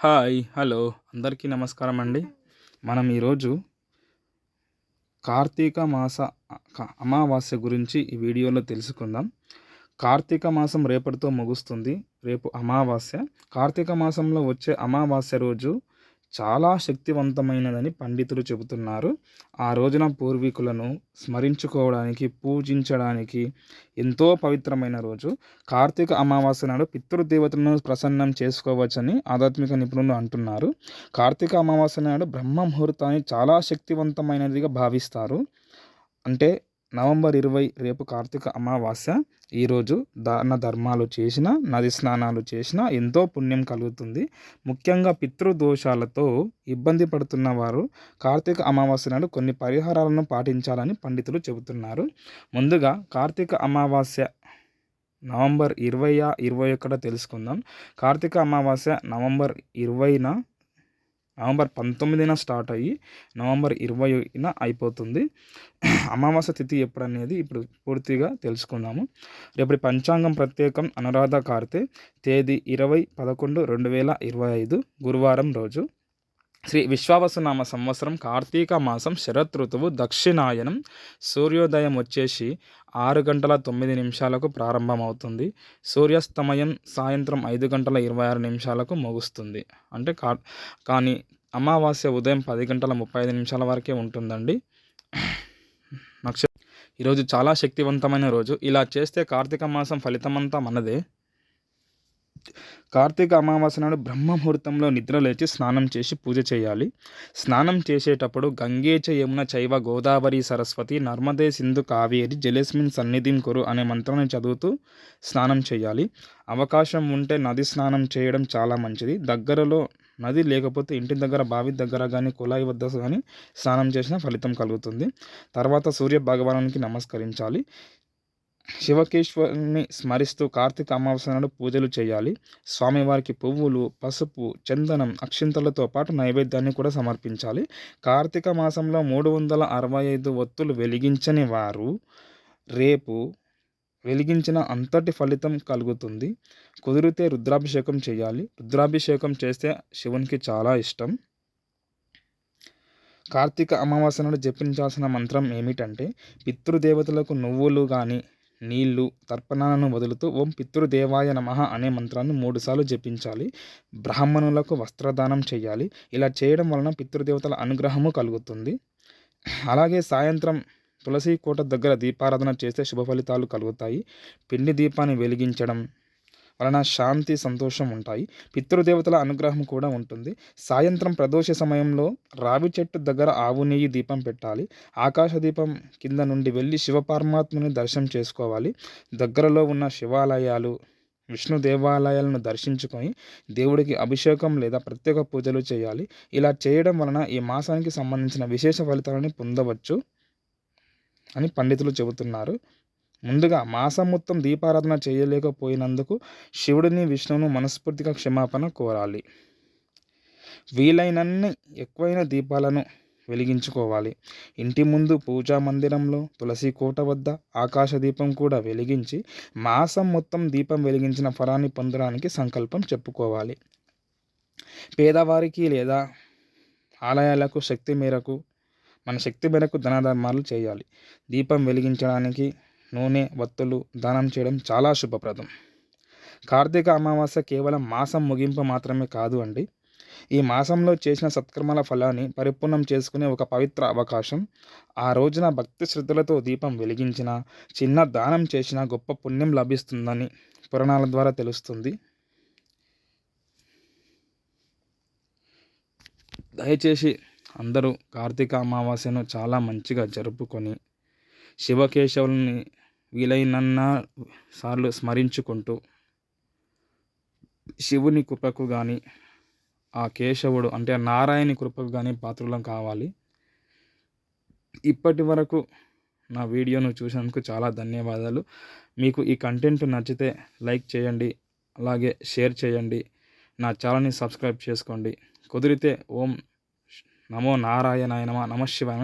Hi! Hello! అందరికీ నమస్కారం అండి. మనం ఈరోజు కార్తీక మాస అమావాస్య గురించి ఈ వీడియోలో తెలుసుకుందాం. కార్తీక మాసం రేపటితో ముగుస్తుంది. రేపు అమావాస్య. కార్తీక మాసంలో వచ్చే అమావాస్య రోజు చాలా శక్తివంతమైనదని పండితులు చెబుతున్నారు. ఆ రోజున పూర్వీకులను స్మరించుకోవడానికి, పూజించడానికి ఎంతో పవిత్రమైన రోజు. కార్తీక అమావాస్య నాడు పితృదేవతలను ప్రసన్నం చేసుకోవచ్చని ఆధ్యాత్మిక నిపుణులు అంటున్నారు. కార్తీక అమావాస్య నాడు బ్రహ్మ ముహూర్తాన్ని చాలా శక్తివంతమైనదిగా భావిస్తారు. అంటే నవంబర్ 20 రేపు కార్తీక అమావాస్య. ఈరోజు దాన ధర్మాలు చేసినా, నది స్నానాలు చేసినా ఎంతో పుణ్యం కలుగుతుంది. ముఖ్యంగా పితృదోషాలతో ఇబ్బంది పడుతున్న వారు కార్తీక అమావాస్య నాడు కొన్ని పరిహారాలను పాటించాలని పండితులు చెబుతున్నారు. ముందుగా కార్తీక అమావాస్య నవంబర్ 20 21 తెలుసుకుందాం. కార్తీక అమావాస్య నవంబర్ 19న స్టార్ట్ అయ్యి నవంబర్ 20న అయిపోతుంది. అమావాస్య తిథి ఎప్పుడనేది ఇప్పుడు పూర్తిగా తెలుసుకుందాము. రేపటి పంచాంగం ప్రత్యేకం అనురాధ కార్తె, తేదీ 20/11/2025 గురువారం రోజు. శ్రీ విశ్వావసునామ సంవత్సరం కార్తీక మాసం శరత్ ఋతువు దక్షిణాయనం. సూర్యోదయం వచ్చేసి 6:09 ప్రారంభమవుతుంది. సూర్యాస్తమయం సాయంత్రం 5:26 ముగుస్తుంది. అంటే కానీ అమావాస్య ఉదయం 10:35 వరకే ఉంటుందండి. ఈరోజు చాలా శక్తివంతమైన రోజు. ఇలా చేస్తే కార్తీక మాసం ఫలితమంతా మనదే. కార్తీక అమావాస్య నాడు బ్రహ్మ ముహూర్తంలో నిద్రలేచి స్నానం చేసి పూజ చేయాలి. స్నానం చేసేటప్పుడు గంగే చ యమున చైవ గోదావరి సరస్వతి నర్మదే సింధు కావేరి జలేస్మిన్ సన్నిధిం కురు అనే మంత్రాన్ని చదువుతూ స్నానం చేయాలి. అవకాశం ఉంటే నది స్నానం చేయడం చాలా మంచిది. దగ్గరలో నది లేకపోతే ఇంటి దగ్గర బావి దగ్గర కానీ కుళాయి వద్ద కానీ స్నానం చేసిన ఫలితం కలుగుతుంది. తర్వాత సూర్య భగవానునికి నమస్కరించాలి. శివకేశ్వరుని స్మరిస్తూ కార్తీక అమావాస్య నాడు పూజలు చేయాలి. స్వామివారికి పువ్వులు, పసుపు, చందనం, అక్షింతలతో పాటు నైవేద్యాన్ని కూడా సమర్పించాలి. కార్తీక మాసంలో 365 ఒత్తులు వెలిగించని వారు రేపు వెలిగించిన అంతటి ఫలితం కలుగుతుంది. కుదిరితే రుద్రాభిషేకం చేయాలి. రుద్రాభిషేకం చేస్తే శివునికి చాలా ఇష్టం. కార్తీక అమావాస్య నాడు జపించాల్సిన మంత్రం ఏమిటంటే, పితృదేవతలకు నువ్వులు కానీ నీళ్లు తర్పణాలను వదులుతూ ఓం పితృదేవాయ నమః అనే మంత్రాన్ని 3 సార్లు జపించాలి. బ్రాహ్మణులకు వస్త్రదానం చేయాలి. ఇలా చేయడం వలన పితృదేవతల అనుగ్రహము కలుగుతుంది. అలాగే సాయంత్రం తులసి కోట దగ్గర దీపారాధన చేస్తే శుభ ఫలితాలు కలుగుతాయి. పిండి దీపాన్ని వెలిగించడం వలన శాంతి, సంతోషం ఉంటాయి. పితృదేవతల అనుగ్రహం కూడా ఉంటుంది. సాయంత్రం ప్రదోష సమయంలో రావి చెట్టు దగ్గర ఆవు నెయ్యి దీపం పెట్టాలి. ఆకాశ దీపం కింద నుండి వెళ్ళి శివపరమాత్మని దర్శనం చేసుకోవాలి. దగ్గరలో ఉన్న శివాలయాలు, విష్ణు దేవాలయాలను దర్శించుకొని దేవుడికి అభిషేకం లేదా ప్రత్యేక పూజలు చేయాలి. ఇలా చేయడం వలన ఈ మాసానికి సంబంధించిన విశేష ఫలితాలను పొందవచ్చు అని పండితులు చెబుతున్నారు. ముందుగా మాసం మొత్తం దీపారాధన చేయలేకపోయినందుకు శివుడిని, విష్ణువును మనస్ఫూర్తిగా క్షమాపణ కోరాలి. వీలైనన్ని ఎక్కువైన దీపాలను వెలిగించుకోవాలి. ఇంటి ముందు పూజా మందిరంలో, తులసి కోట వద్ద ఆకాశ దీపం కూడా వెలిగించి మాసం మొత్తం దీపం వెలిగించిన ఫలాన్ని పొందడానికి సంకల్పం చెప్పుకోవాలి. పేదవారికి లేదా ఆలయాలకు మన శక్తి మేరకు ధర్మాలు చేయాలి. దీపం వెలిగించడానికి నూనె, వత్తులు దానం చేయడం చాలా శుభప్రదం. కార్తీక అమావాస్య కేవలం మాసం ముగింపు మాత్రమే కాదు అండి. ఈ మాసంలో చేసిన సత్కర్మల ఫలాన్ని పరిపూర్ణం చేసుకునే ఒక పవిత్ర అవకాశం. ఆ రోజున భక్తి శ్రద్ధలతో దీపం వెలిగించిన, చిన్న దానం చేసిన గొప్ప పుణ్యం లభిస్తుందని పురాణాల ద్వారా తెలుస్తుంది. దయచేసి అందరూ కార్తీక అమావాస్యను చాలా మంచిగా జరుపుకొని శివకేశవుల్ని వీలైనన్న సార్లు స్మరించుకుంటూ శివుని కృపకు కానీ ఆ కేశవుడు అంటే నారాయణి కృపకు కానీ పాత్రలం కావాలి. ఇప్పటి వరకు నా వీడియోను చూసినందుకు చాలా ధన్యవాదాలు. మీకు ఈ కంటెంట్ నచ్చితే లైక్ చేయండి, అలాగే షేర్ చేయండి. నా ఛానల్ని సబ్స్క్రైబ్ చేసుకోండి. కుదిరితే ఓం నమో నారాయణాయ నమః శివాయ